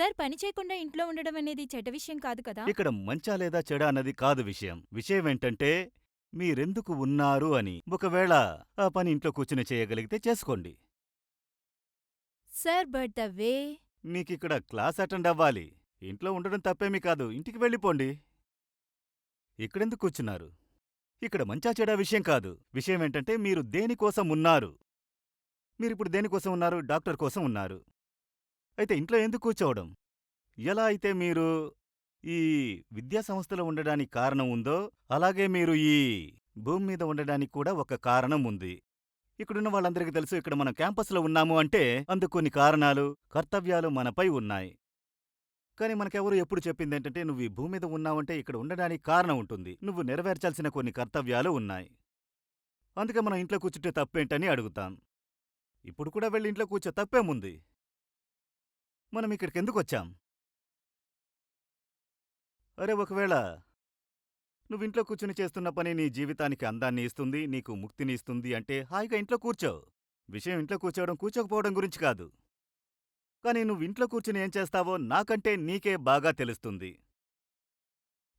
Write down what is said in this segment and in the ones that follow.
Sir పని చేయకుండా ఇంట్లో ఉండడం అనేది చెడ్డ విషయం కాదు కదా? ఇక్కడ మంచా లేదా చెడా అన్నది కాదు విషయం. విషయమేంటంటే మీరెందుకు ఉన్నారు అని. ఒకవేళ ఆ పని ఇంట్లో కూర్చుని చేయగలిగితే చేసుకోండి. సార్ బట్ ద వే మీకిక్కడ క్లాస్ అటెండ్ అవ్వాలి. ఇంట్లో ఉండడం తప్పేమీ కాదు. ఇంటికి వెళ్ళిపోండి. ఇక్కడెందుకు కూర్చున్నారు? ఇక్కడ మంచా చెడా విషయం కాదు. విషయమేంటంటే మీరు దేనికోసం ఉన్నారు. మీరిప్పుడు దేనికోసం ఉన్నారు? డాక్టర్ కోసం ఉన్నారు. అయితే ఇంట్లో ఎందుకు కూర్చోవడం? ఎలా అయితే మీరు ఈ విద్యా సంస్థలో ఉండడానికి కారణం ఉందో, అలాగే మీరు ఈ భూమి మీద ఉండడానికి కూడా ఒక కారణం ఉంది. ఇక్కడున్న వాళ్ళందరికీ తెలుసు, ఇక్కడ మనం క్యాంపస్లో ఉన్నాము అంటే అందుకు కొన్ని కారణాలు, కర్తవ్యాలు మనపై ఉన్నాయి. కానీ మనకెవరు ఎప్పుడు చెప్పిందేంటంటే, నువ్వు ఈ భూమి మీద ఉన్నావంటే ఇక్కడ ఉండడానికి కారణం ఉంటుంది. నువ్వు నెరవేర్చాల్సిన కొన్ని కర్తవ్యాలు ఉన్నాయి. అందుకే మనం ఇంట్లో కూర్చుంటే తప్పేంటని అడుగుతాం. ఇప్పుడు కూడా వెళ్ళి ఇంట్లో కూర్చో, తప్పేముంది? మనం ఇక్కడికెందుకొచ్చాం? అరే, ఒకవేళ నువ్వింట్లో కూర్చుని చేస్తున్న పని నీ జీవితానికి అందాన్ని ఇస్తుంది, నీకు ముక్తిని ఇస్తుంది అంటే హాయిగా ఇంట్లో కూర్చో. విషయం ఇంట్లో కూర్చోవడం కూర్చోకపోవడం గురించి కాదు. కానీ నువ్వింట్లో కూర్చుని ఏం చేస్తావో నాకంటే నీకే బాగా తెలుస్తుంది.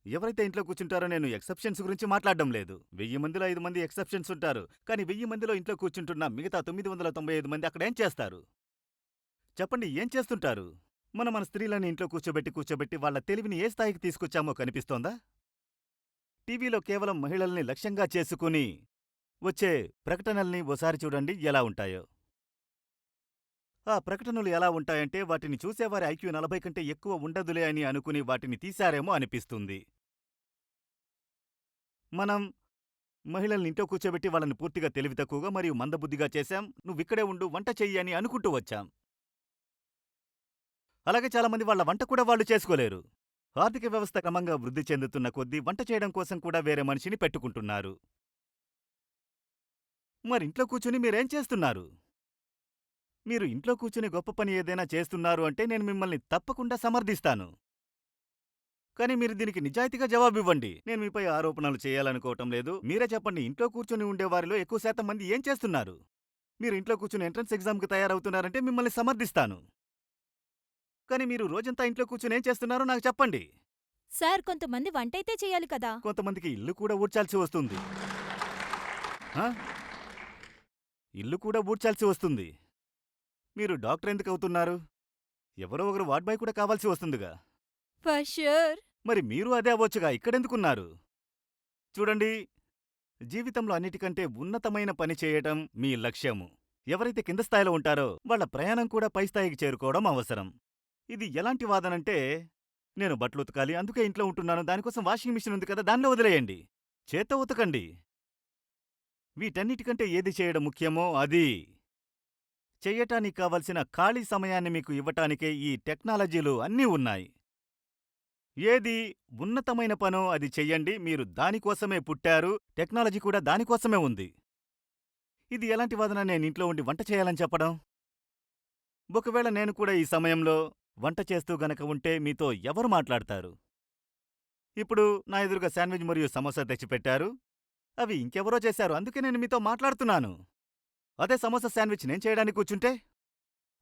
ఎవరైతే ఇంట్లో కూర్చుంటారో, నేను ఎక్సెప్షన్స్ గురించి మాట్లాడడం లేదు. 1000 మందిలో 5 మంది ఎక్సెప్షన్స్ ఉంటారు. కానీ 1000 మందిలో ఇంట్లో కూర్చుంటున్న మిగతా 995 మంది అక్కడేం చేస్తారు? చెప్పండి, ఏం చేస్తుంటారు? మన స్త్రీలని ఇంట్లో కూర్చోబెట్టి వాళ్ళ తెలివిని ఏ స్థాయికి తీసుకొచ్చామో కనిపిస్తోందా? టీవీలో కేవలం మహిళల్ని లక్ష్యంగా చేసుకుని వచ్చే ప్రకటనల్ని ఓసారి చూడండి ఎలా ఉంటాయో. ఆ ప్రకటనలు ఎలా ఉంటాయంటే, వాటిని చూసేవారి ఐక్యూ 40 కంటే ఎక్కువ ఉండదులే అని అనుకుని వాటిని తీశారేమో అనిపిస్తుంది. మనం మహిళల్ని ఇంట్లో కూర్చోబెట్టి వాళ్ళని పూర్తిగా తెలివి తక్కువగా మరియు మందబుద్ధిగా చేశాం. నువ్విక్కడే ఉండు, వంట చెయ్యి అని అనుకుంటూ వచ్చాం. అలాగే చాలామంది వాళ్ళ వంట కూడా వాళ్ళు చేసుకోలేరు. ఆర్థిక వ్యవస్థ క్రమంగా వృద్ధి చెందుతున్న కొద్దీ వంట చేయడం కోసం కూడా వేరే మనిషిని పెట్టుకుంటున్నారు. మరింట్లో కూర్చుని మీరేం చేస్తున్నారు? మీరు ఇంట్లో కూర్చుని గొప్ప పని ఏదైనా చేస్తున్నారు అంటే నేను మిమ్మల్ని తప్పకుండా సమర్థిస్తాను. కానీ మీరు దీనికి నిజాయితీగా జవాబివ్వండి. నేను మీపై ఆరోపణలు చేయాలనుకోవటం లేదు. మీరే చెప్పండి, ఇంట్లో కూర్చుని ఉండేవారిలో ఎక్కువ శాతం మంది ఏం చేస్తున్నారు? మీరు ఇంట్లో కూర్చుని ఎంట్రన్స్ ఎగ్జామ్కి తయారవుతున్నారంటే మిమ్మల్ని సమర్థిస్తాను. కానీ మీరు రోజంతా ఇంట్లో కూర్చుని ఏం చేస్తున్నారో నాకు చెప్పండి. సార్ కొంతమంది వంటైతే చేయాలి కదా? కొంతమందికి ఇల్లు కూడా ఊడ్చాల్సి వస్తుంది. ఆ? ఇల్లు కూడా ఊడ్చాల్సి వస్తుంది. మీరు డాక్టర్ ఎందుకు అవుతున్నారు? ఎవరో ఒకరు వార్డ్ బాయ్ కూడా కావాల్సి వస్తుందిగా. For sure. మరి మీరు అదే అవ్వొచ్చుగా, ఇక్కడెందుకున్నారు? చూడండి, జీవితంలో అన్నిటికంటే ఉన్నతమైన పని చేయటం మీ లక్ష్యము. ఎవరైతే కింద స్థాయిలో ఉంటారో వాళ్ళ ప్రయాణం కూడా పై స్థాయికి చేరుకోవడం అవసరం. ఇది ఎలాంటి వాదనంటే, నేను బట్టలు ఉతకాలి అందుకే ఇంట్లో ఉంటున్నాను, దానికోసం వాషింగ్ మిషన్ ఉంది కదా దానిలో వదిలేయండి, చేత్తో ఉతకండి. వీటన్నిటికంటే ఏది చేయడం ముఖ్యమో అది చెయ్యటానికి కావలసిన ఖాళీ సమయాన్ని మీకు ఇవ్వటానికే ఈ టెక్నాలజీలు అన్నీ ఉన్నాయి. ఏది ఉన్నతమైన పనో అది చెయ్యండి. మీరు దానికోసమే పుట్టారు, టెక్నాలజీ కూడా దానికోసమే ఉంది. ఇది ఎలాంటి వాదన నేను ఇంట్లో ఉండి వంట చేయాలని చెప్పడం? ఒకవేళ నేను కూడా ఈ సమయంలో వంట చేస్తూ గనక ఉంటే మీతో ఎవరు మాట్లాడతారు? ఇప్పుడు నా ఎదురుగా శాండ్విచ్ మరియు సమోసా తెచ్చిపెట్టారు. అవి ఇంకెవరో చేశారు, అందుకే నేను మీతో మాట్లాడుతున్నాను. అదే సమోసా శాండ్విచ్ నేను చేయడానికి కూర్చుంటే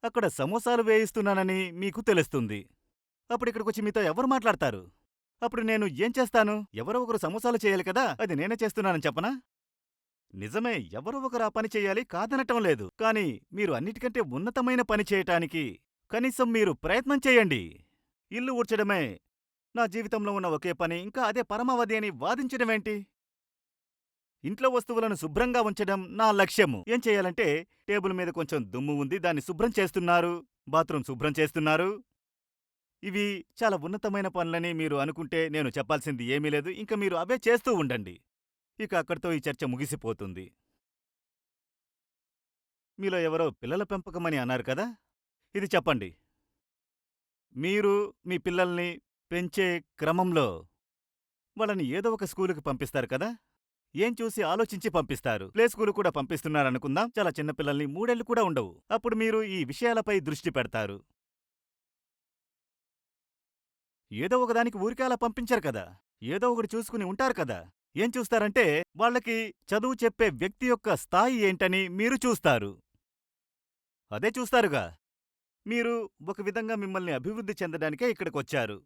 అక్కడ సమోసాలు వేయిస్తున్నానని మీకు తెలుస్తుంది. అప్పుడు ఇక్కడికొచ్చి మీతో ఎవరు మాట్లాడతారు? అప్పుడు నేను ఏం చేస్తాను? ఎవరో ఒకరు సమోసాలు చేయాలి కదా, అది నేనే చేస్తున్నానని చెప్పనా? నిజమే, ఎవరో ఒకరు ఆ పని చెయ్యాలి, కాదనటం లేదు. కానీ మీరు అన్నిటికంటే ఉన్నతమైన పని చేయటానికి కనీసం మీరు ప్రయత్నం చేయండి. ఇల్లు ఊడ్చడమే నా జీవితంలో ఉన్న ఒకే పని, ఇంకా అదే పరమావధి అని వాదించడమేంటి? ఇంట్లో వస్తువులను శుభ్రంగా ఉంచడం నా లక్ష్యము. ఏం చేయాలంటే, టేబుల్ మీద కొంచెం దుమ్ము ఉంది, దాన్ని శుభ్రం చేస్తున్నారు, బాత్రూమ్ శుభ్రం చేస్తున్నారు. ఇవి చాలా ఉన్నతమైన పనులని మీరు అనుకుంటే నేను చెప్పాల్సింది ఏమీ లేదు. ఇంక మీరు అవే చేస్తూ ఉండండి. ఇక అక్కడితో ఈ చర్చ ముగిసిపోతుంది. మీలో ఎవరో పిల్లల పెంపకమని అన్నారు కదా, ఇది చెప్పండి. మీరు మీ పిల్లల్ని పెంచే క్రమంలో వాళ్ళని ఏదో ఒక స్కూలుకి పంపిస్తారు కదా? ఏం చూసి ఆలోచించి పంపిస్తారు? ప్లే స్కూలు కూడా పంపిస్తున్నారనుకుందాం. చాలా చిన్న పిల్లల్ని 3 ఏళ్లు కూడా ఉండవు. అప్పుడు మీరు ఈ విషయాలపై దృష్టి పెడతారు. ఏదో ఒకదానికి ఊరికే అలా పంపించరు కదా, ఏదో ఒకటి చూసుకుని ఉంటారు కదా. ఏం చూస్తారంటే, వాళ్ళకి చదువు చెప్పే వ్యక్తి యొక్క స్థాయి ఏంటని మీరు చూస్తారు. అదే చూస్తారుగా. మీరు ఒక విధంగా మిమ్మల్ని అభివృద్ధి చెందడానికే ఇక్కడికొచ్చారు.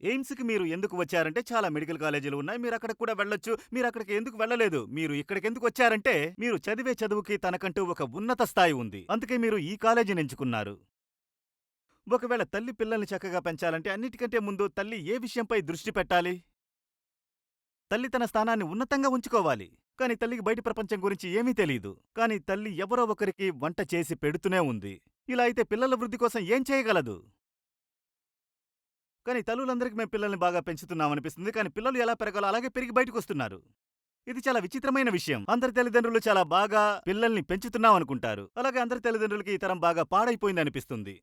ఎయిమ్స్‌కి మీరు ఎందుకు వచ్చారంటే చాలా మెడికల్ కాలేజీలు ఉన్నాయి. మీరక్కడికి కూడా వెళ్ళొచ్చు. మీరక్కడికి ఎందుకు వెళ్ళలేదు. మీరు ఇక్కడికెందుకొచ్చారంటే మీరు చదివే చదువుకి తనకంటూ ఒక ఉన్నత స్థాయి ఉంది. అందుకే మీరు ఈ కాలేజీని ఎంచుకున్నారు. ఒకవేళ తల్లి పిల్లల్ని చక్కగా పెంచాలంటే అన్నిటికంటే ముందు తల్లి ఏ విషయంపై దృష్టి పెట్టాలి? తల్లి తన స్థానాన్ని ఉన్నతంగా ఉంచుకోవాలి. కానీ తల్లికి బయటి ప్రపంచం గురించి ఏమీ తెలీదు. కానీ తల్లి ఎవరో ఒకరికి వంట చేసి పెడుతూనే ఉంది. ఇలా అయితే పిల్లల వృద్ధి కోసం ఏం చేయగలదు? కానీ తల్లులందరికీ మేము పిల్లల్ని బాగా పెంచుతున్నామనిపిస్తుంది. కానీ పిల్లలు ఎలా పెరగాలో అలాగే పెరిగి బయటకొస్తున్నారు. ఇది చాలా విచిత్రమైన విషయం. అందరి తల్లిదండ్రులు చాలా బాగా పిల్లల్ని పెంచుతున్నామనుకుంటారు. అలాగే అందరి తల్లిదండ్రులకి ఈ తరం బాగా పాడైపోయిందనిపిస్తుంది.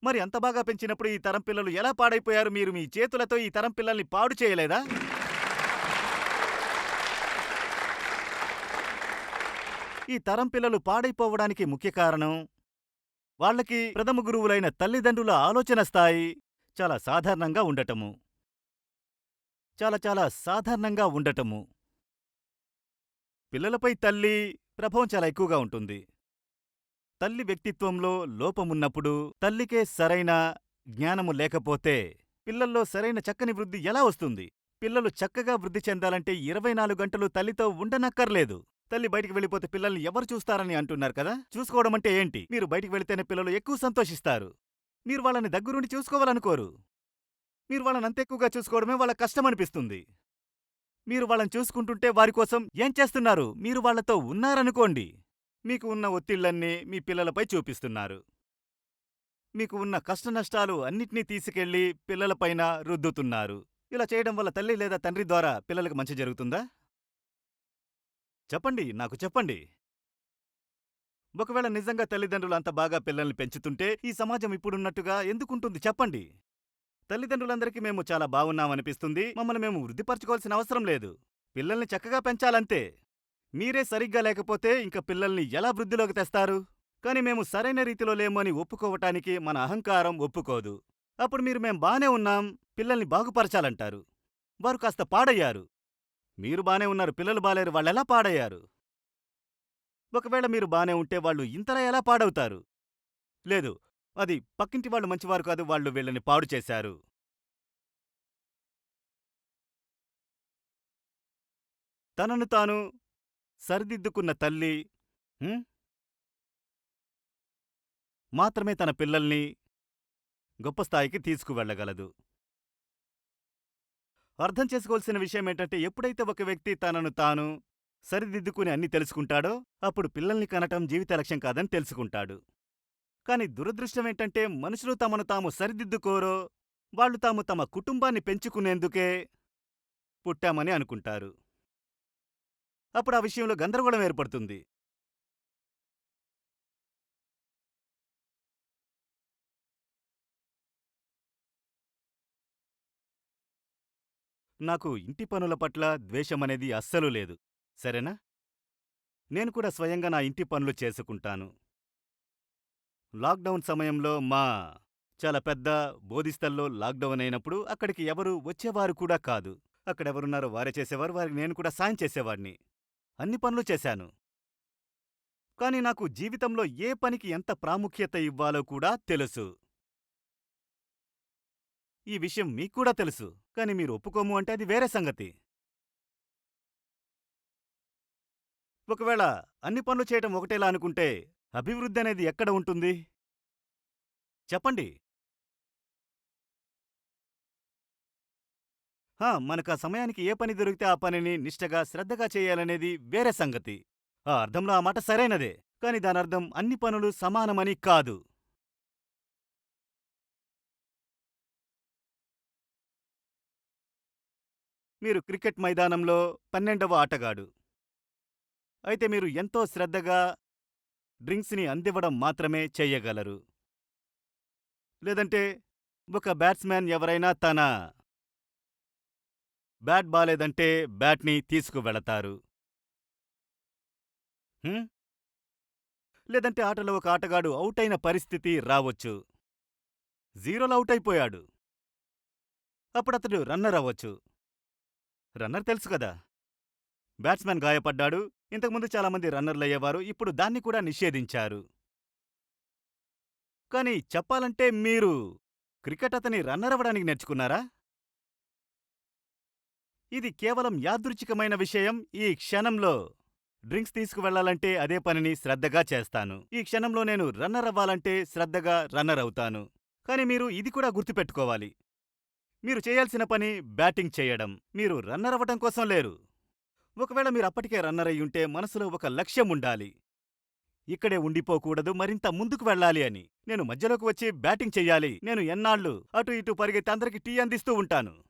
మరి అంత బాగా పెంచినప్పుడు ఈ తరం పిల్లలు ఎలా పాడైపోయారు? మీరు మీ చేతులతో ఈ తరం పిల్లల్ని పాడు చేయలేదా? ఈ తరం పిల్లలు పాడైపోవడానికి ముఖ్య కారణం వాళ్ళకి ప్రథమ గురువులైన తల్లిదండ్రుల ఆలోచన స్థాయి చాలా సాధారణంగా ఉండటము. చాలా చాలా సాధారణంగా ఉండటము. పిల్లలపై తల్లి ప్రభావం చాలా ఎక్కువగా ఉంటుంది. తల్లి వ్యక్తిత్వంలో లోపమున్నప్పుడు, తల్లికే సరైన జ్ఞానము లేకపోతే పిల్లల్లో సరైన చక్కని వృద్ధి ఎలా వస్తుంది? పిల్లలు చక్కగా వృద్ధి చెందాలంటే 24 గంటలు తల్లితో ఉండనక్కర్లేదు. తల్లి బయటికి వెళ్ళిపోతే పిల్లల్ని ఎవరు చూస్తారని అంటున్నారు కదా? చూసుకోవడం అంటే ఏంటి? మీరు బయటికి వెళితేనే పిల్లలు ఎక్కువ సంతోషిస్తారు. మీరు వాళ్ళని దగ్గరుండి చూసుకోవాలనుకోరు. మీరు వాళ్ళని అంత ఎక్కువగా చూసుకోవడమే వాళ్ళ కష్టమనిపిస్తుంది. మీరు వాళ్ళని చూసుకుంటుంటే వారి కోసం ఏం చేస్తున్నారు? మీరు వాళ్ళతో ఉన్నారనుకోండి. మీకు ఉన్న ఒత్తిళ్లన్నీ మీ పిల్లలపై చూపిస్తున్నారు. మీకు ఉన్న కష్టనష్టాలు అన్నిటినీ తీసుకెళ్లి పిల్లలపైన రుద్దుతున్నారు. ఇలా చేయడం వల్ల తల్లి లేదా తండ్రి ద్వారా పిల్లలకు మంచి జరుగుతుందా? చెప్పండి, నాకు చెప్పండి. ఒకవేళ నిజంగా తల్లిదండ్రులు అంత బాగా పిల్లల్ని పెంచుతుంటే ఈ సమాజం ఇప్పుడున్నట్టుగా ఎందుకుంటుంది చెప్పండి. తల్లిదండ్రులందరికీ మేము చాలా బావున్నామనిపిస్తుంది. మమ్మల్ని మేము వృద్ధిపరచుకోవాల్సిన అవసరం లేదు. పిల్లల్ని చక్కగా పెంచాలంతే. మీరే సరిగ్గా లేకపోతే ఇంక పిల్లల్ని ఎలా వృద్ధిలోకి తెస్తారు? కాని మేము సరైన రీతిలో లేము అని ఒప్పుకోవటానికి మన అహంకారం ఒప్పుకోదు. అప్పుడు మీరు మేం బానే ఉన్నాం, పిల్లల్ని బాగుపరచాలంటారు. వారు కాస్త పాడయ్యారు. మీరు బానే ఉన్నారు, పిల్లలు బాలేరు, వాళ్ళెలా పాడయ్యారు? ఒకవేళ మీరు బానే ఉంటే వాళ్ళు ఇంతలా ఎలా పాడవుతారు? లేదు, అది పక్కింటి వాళ్ళు మంచివారు కాదు, వాళ్ళు వీళ్ళని పాడు చేశారు. తనను తాను సరిదిద్దుకున్న తల్లి మాత్రమే తన పిల్లల్ని గొప్ప స్థాయికి తీసుకువెళ్ళగలదు. అర్థం చేసుకోవాల్సిన విషయమేంటంటే ఎప్పుడైతే ఒక వ్యక్తి తనను తాను సరిదిద్దుకుని అన్నీ తెలుసుకుంటాడో అప్పుడు పిల్లల్ని కనటం జీవిత లక్ష్యం కాదని తెలుసుకుంటాడు. కాని దురదృష్టమేంటంటే మనుషులు తమను తాము సరిదిద్దుకోరో వాళ్ళు తాము తమ కుటుంబాన్ని పెంచుకునేందుకే పుట్టామని అనుకుంటారు. అప్పుడు ఆ విషయంలో గందరగోళం ఏర్పడుతుంది. నాకు ఇంటి పనుల పట్ల ద్వేషమనేది అస్సలు లేదు, సరేనా? నేను కూడా స్వయంగా నా ఇంటి పనులు చేసుకుంటాను. లాక్డౌన్ సమయంలో చాలా పెద్ద బోధిస్థల్లో లాక్డౌన్ అయినప్పుడు అక్కడికి ఎవరు వచ్చేవారు కూడా కాదు. అక్కడెవరున్నారో వారే చేసేవారు, వారికి నేను కూడా సాయం చేసేవాడిని. అన్ని పనులు చేశాను. కాని నాకు జీవితంలో ఏ పనికి ఎంత ప్రాముఖ్యత ఇవ్వాలో కూడా తెలుసు. ఈ విషయం మీక్కూడా తెలుసు. కాని మీరు ఒప్పుకోము అంటే అది వేరే సంగతి. ఒకవేళ అన్ని పనులు చేయటం ఒకటేలా అనుకుంటే అభివృద్ధి అనేది ఎక్కడ ఉంటుంది? చెప్పండి. మనకా సమయానికి ఏ పని దొరికితే ఆ పనిని నిష్టగా, శ్రద్ధగా చేయాలనేది వేరే సంగతి. ఆ అర్థంలో ఆ మాట సరైనదే. కాని దానర్థం అన్ని పనులు సమానమని కాదు. మీరు క్రికెట్ మైదానంలో 12వ ఆటగాడు. అయితే మీరు ఎంతో శ్రద్ధగా డ్రింక్స్ని అందివ్వడం మాత్రమే చెయ్యగలరు. లేదంటే ఒక బ్యాట్స్‌మ్యాన్ ఎవరైనా తన బ్యాట్ బాలేదంటే బ్యాట్‌ని తీసుకువెళతారు. లేదంటే ఆటలో ఒక ఆటగాడు ఔటైన పరిస్థితి రావొచ్చు. 0లో ఔటైపోయాడు. అప్పుడతడు రన్నర్ అవ్వచ్చు. రన్నర్ తెలుసు కదా. బ్యాట్స్‌మ్యాన్ గాయపడ్డాడు. ఇంతకుముందు చాలామంది రన్నర్లయ్యేవారు. ఇప్పుడు దాన్ని కూడా నిషేధించారు. కానీ చెప్పాలంటే మీరు క్రికెట్ అతని రన్నర్ అవ్వడానికి నేర్చుకున్నారా? ఇది కేవలం యాదృచ్ఛికమైన విషయం. ఈ క్షణంలో డ్రింక్స్ తీసుకువెళ్లాలంటే అదే పనిని శ్రద్ధగా చేస్తాను. ఈ క్షణంలో నేను రన్నర్ అవ్వాలంటే శ్రద్ధగా రన్నర్ అవుతాను. కానీ మీరు ఇది కూడా గుర్తుపెట్టుకోవాలి. మీరు చేయాల్సిన పని బ్యాటింగ్ చేయడం. మీరు రన్నర్ అవ్వటం కోసం లేరు. ఒకవేళ మీరు అప్పటికే రన్నర్ అయ్యుంటే మనసులో ఒక లక్ష్యం ఉండాలి. ఇక్కడే ఉండిపోకూడదు, మరింత ముందుకు వెళ్ళాలి అని. నేను మధ్యలోకి వచ్చి బ్యాటింగ్ చెయ్యాలి. నేను ఎన్నాళ్ళు అటు ఇటు పరిగెత్తి అందరికి టీ అందిస్తూ ఉంటాను.